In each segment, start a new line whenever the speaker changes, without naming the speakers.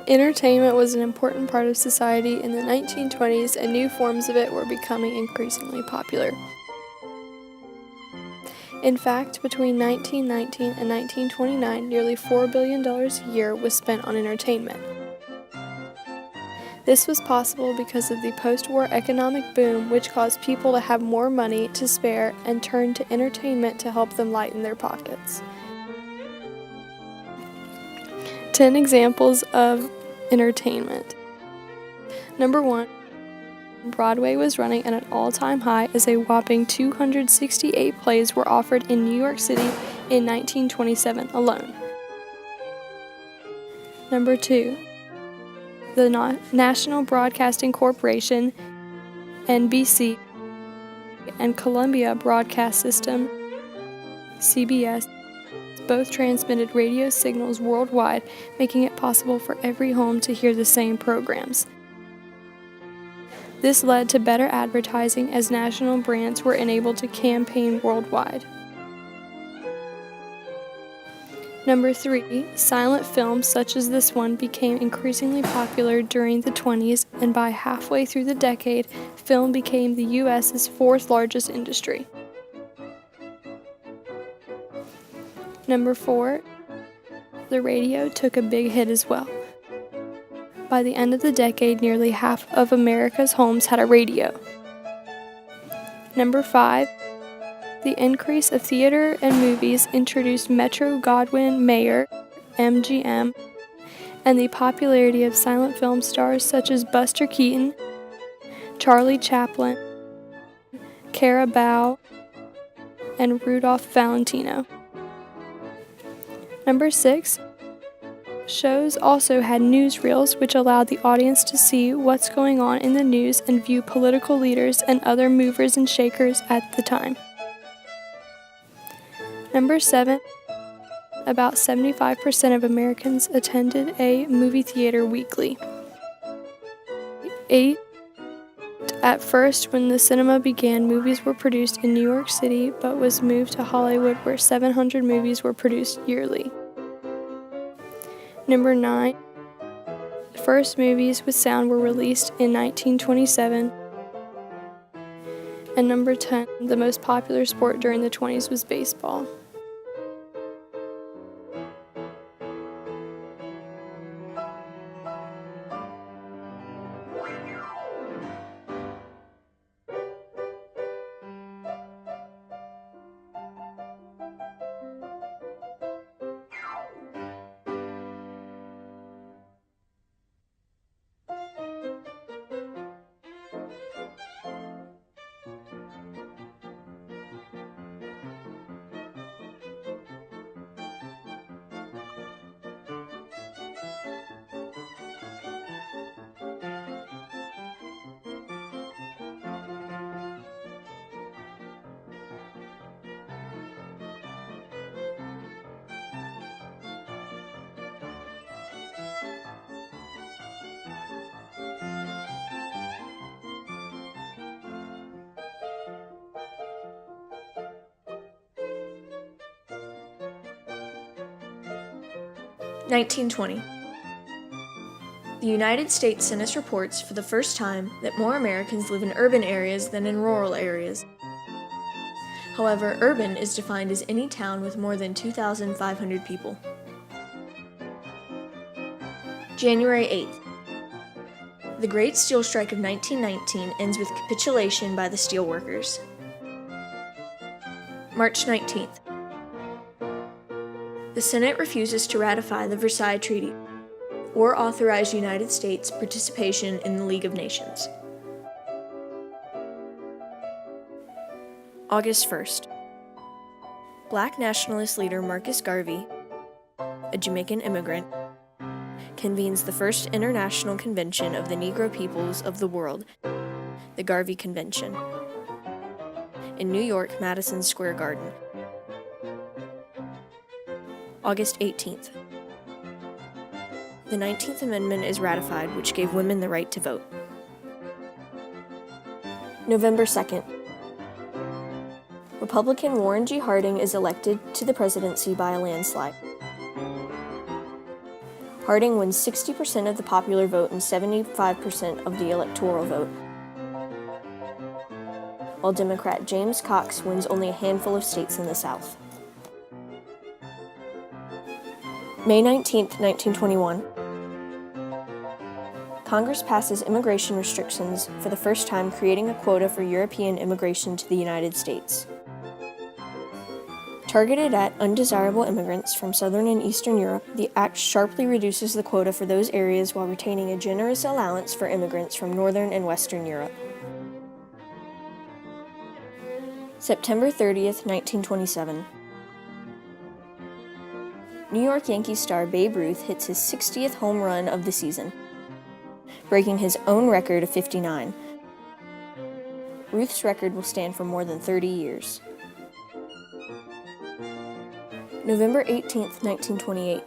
Entertainment was an important part of society in the 1920s, and new forms of it were becoming increasingly popular. In fact, between 1919 and 1929, nearly $4 billion a year was spent on entertainment. This was possible because of the post-war economic boom, which caused people to have more money to spare and turn to entertainment to help them lighten their pockets. 10 examples of entertainment. Number 1. Broadway was running at an all-time high as a whopping 268 plays were offered in New York City in 1927 alone. Number 2. The National Broadcasting Corporation, NBC, and Columbia Broadcast System, CBS, both transmitted radio signals worldwide, making it possible for every home to hear the same programs. This led to better advertising as national brands were enabled to campaign worldwide. Number 3, silent films such as this one became increasingly popular during the 20s, and by halfway through the decade, film became the U.S.'s fourth largest industry. Number 4, the radio took a big hit as well. By the end of the decade, nearly half of America's homes had a radio. Number 5, the increase of theater and movies introduced Metro-Goldwyn-Mayer, MGM, and the popularity of silent film stars such as Buster Keaton, Charlie Chaplin, Carabao, and Rudolph Valentino. Number 6, shows also had newsreels, which allowed the audience to see what's going on in the news and view political leaders and other movers and shakers at the time. Number 7, about 75% of Americans attended a movie theater weekly. 8, at first, when the cinema began, movies were produced in New York City, but was moved to Hollywood, where 700 movies were produced yearly. Number 9, the first movies with sound were released in 1927. And number 10, the most popular sport during the 20s was baseball.
(1920) The United States Census reports for the first time that more Americans live in urban areas than in rural areas. However, urban is defined as any town with more than 2,500 people. January 8th. The Great Steel Strike of 1919 ends with capitulation by the steelworkers. March 19th. The Senate refuses to ratify the Versailles Treaty or authorize United States participation in the League of Nations. August 1st. Black nationalist leader Marcus Garvey, a Jamaican immigrant, convenes the first international convention of the Negro peoples of the world, the Garvey Convention, in New York, Madison Square Garden. August 18th. The 19th Amendment is ratified, which gave women the right to vote. November 2nd. Republican Warren G. Harding is elected to the presidency by a landslide. Harding wins 60% of the popular vote and 75% of the electoral vote, while Democrat James Cox wins only a handful of states in the South. May 19, 1921. Congress passes immigration restrictions for the first time, creating a quota for European immigration to the United States. Targeted at undesirable immigrants from Southern and Eastern Europe, the act sharply reduces the quota for those areas while retaining a generous allowance for immigrants from Northern and Western Europe. September 30th, 1927. New York Yankees star Babe Ruth hits his 60th home run of the season, breaking his own record of 59. Ruth's record will stand for more than 30 years. November 18th, 1928.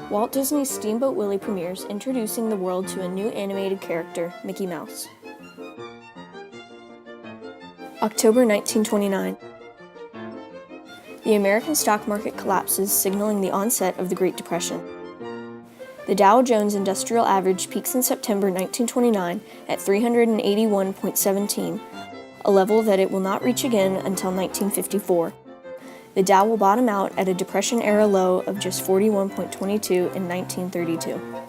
Walt Disney's Steamboat Willie premieres, introducing the world to a new animated character, Mickey Mouse. October 1929. The American stock market collapses, signaling the onset of the Great Depression. The Dow Jones Industrial Average peaks in September 1929 at 381.17, a level that it will not reach again until 1954. The Dow will bottom out at a Depression-era low of just 41.22 in 1932.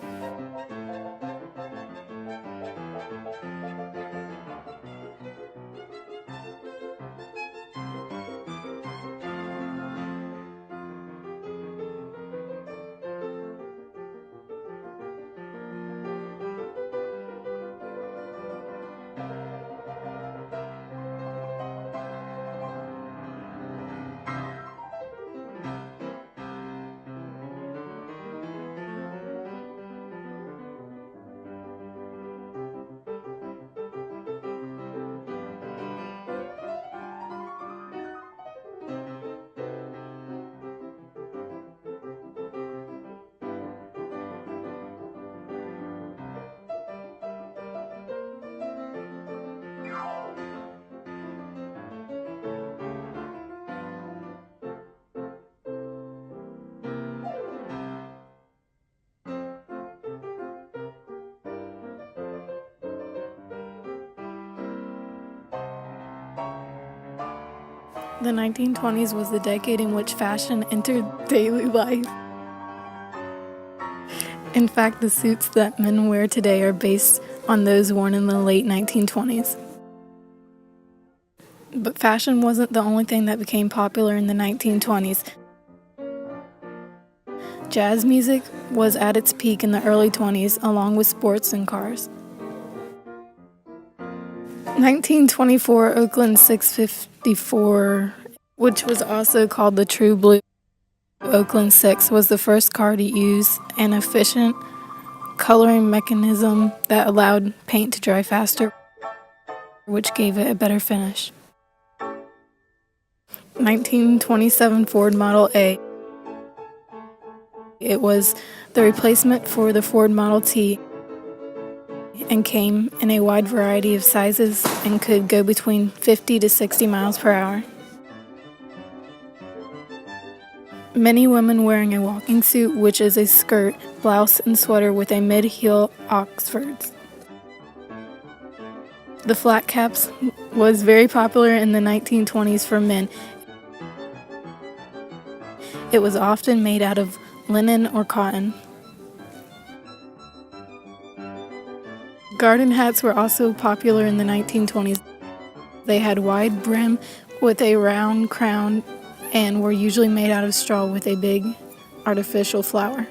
The 1920s was the decade in which fashion entered daily life. In fact, the suits that men wear today are based on those worn in the late 1920s. But fashion wasn't the only thing that became popular in the 1920s. Jazz music was at its peak in the early 20s, along with sports and cars. 1924 Oakland 654, which was also called the True Blue Oakland 6, was the first car to use an efficient coloring mechanism that allowed paint to dry faster, which gave it a better finish. 1927 Ford Model A. It was the replacement for the Ford Model T and came in a wide variety of sizes and could go between 50 to 60 miles per hour. Many women wearing a walking suit, which is a skirt, blouse, and sweater with a mid-heel Oxfords. The flat caps was very popular in the 1920s for men. It was often made out of linen or cotton. Garden hats were also popular in the 1920s. They had wide brim with a round crown and were usually made out of straw with a big artificial flower.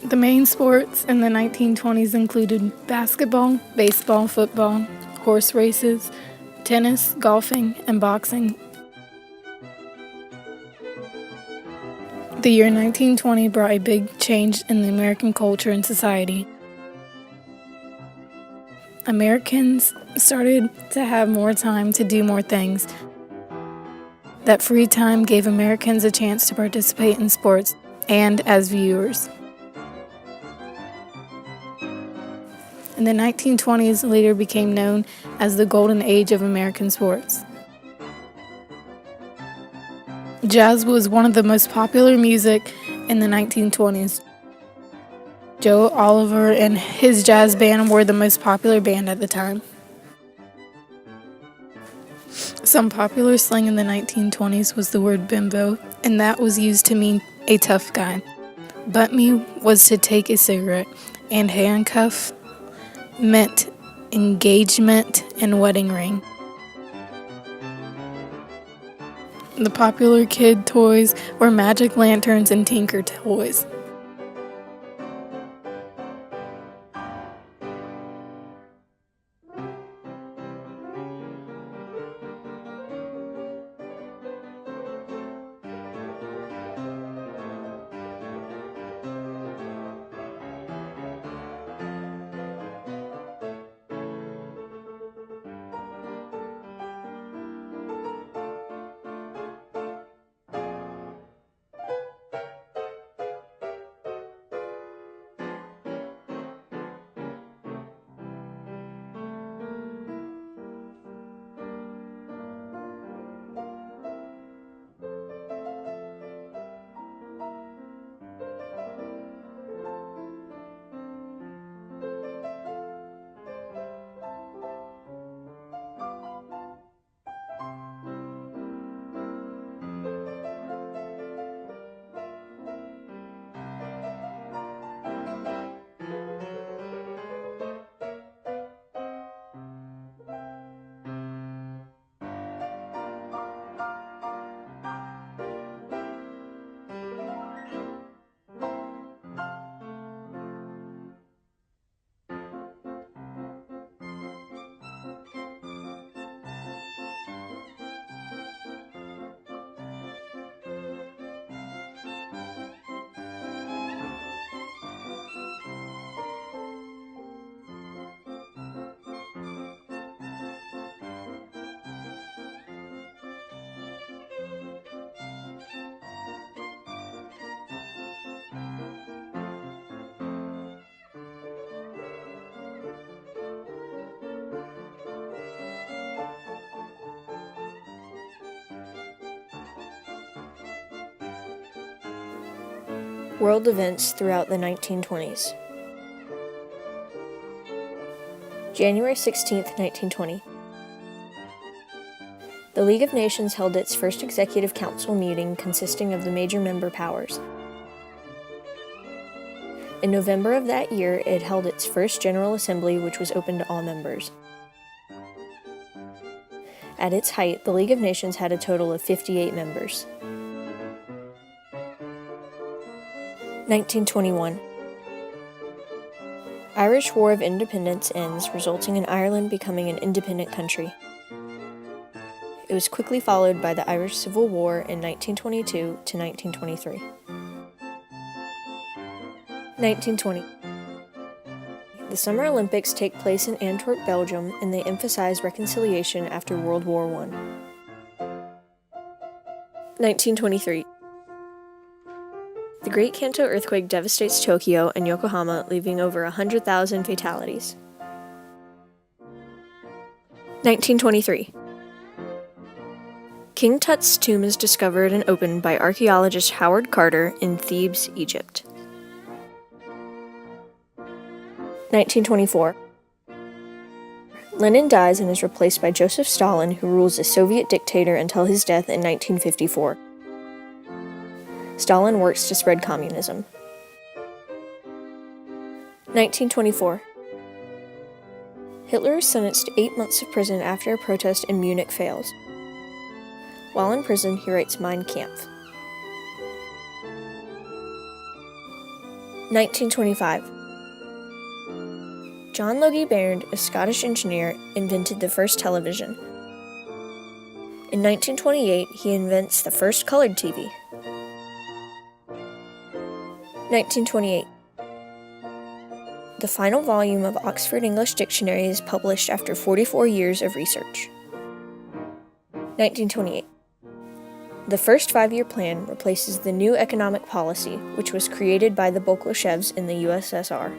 The main sports in the 1920s included basketball, baseball, football, horse races, tennis, golfing, and boxing. The year 1920 brought a big change in the American culture and society. Americans started to have more time to do more things. That free time gave Americans a chance to participate in sports and as viewers. In the 1920s, later became known as the Golden Age of American sports.
Jazz was one of the most popular music in the 1920s. Joe Oliver and his jazz band were the most popular band at the time. Some popular slang in the 1920s was the word bimbo, and that was used to mean a tough guy. Butt me was to take a cigarette, and handcuff meant engagement and wedding ring. The popular kid toys were magic lanterns and Tinker toys.
World events throughout the 1920s. January 16, 1920. The League of Nations held its first Executive Council meeting consisting of the major member powers. In November of that year, it held its first General Assembly, which was open to all members. At its height, the League of Nations had a total of 58 members. 1921. Irish War of Independence ends, resulting in Ireland becoming an independent country. It was quickly followed by the Irish Civil War in 1922 to 1923. 1920. The Summer Olympics take place in Antwerp, Belgium, and they emphasize reconciliation after World War I. 1923. The Great Kanto earthquake devastates Tokyo and Yokohama, leaving over 100,000 fatalities. 1923. King Tut's tomb is discovered and opened by archaeologist Howard Carter in Thebes, Egypt. 1924. Lenin dies and is replaced by Joseph Stalin, who rules as Soviet dictator until his death in 1954. Stalin works to spread communism. 1924. Hitler is sentenced to 8 months of prison after a protest in Munich fails. While in prison, he writes Mein Kampf. 1925. John Logie Baird, a Scottish engineer, invented the first television. In 1928, he invents the first colored TV. 1928. The final volume of Oxford English Dictionary is published after 44 years of research. 1928. The first 5-year plan replaces the new economic policy, which was created by the Bolsheviks in the USSR.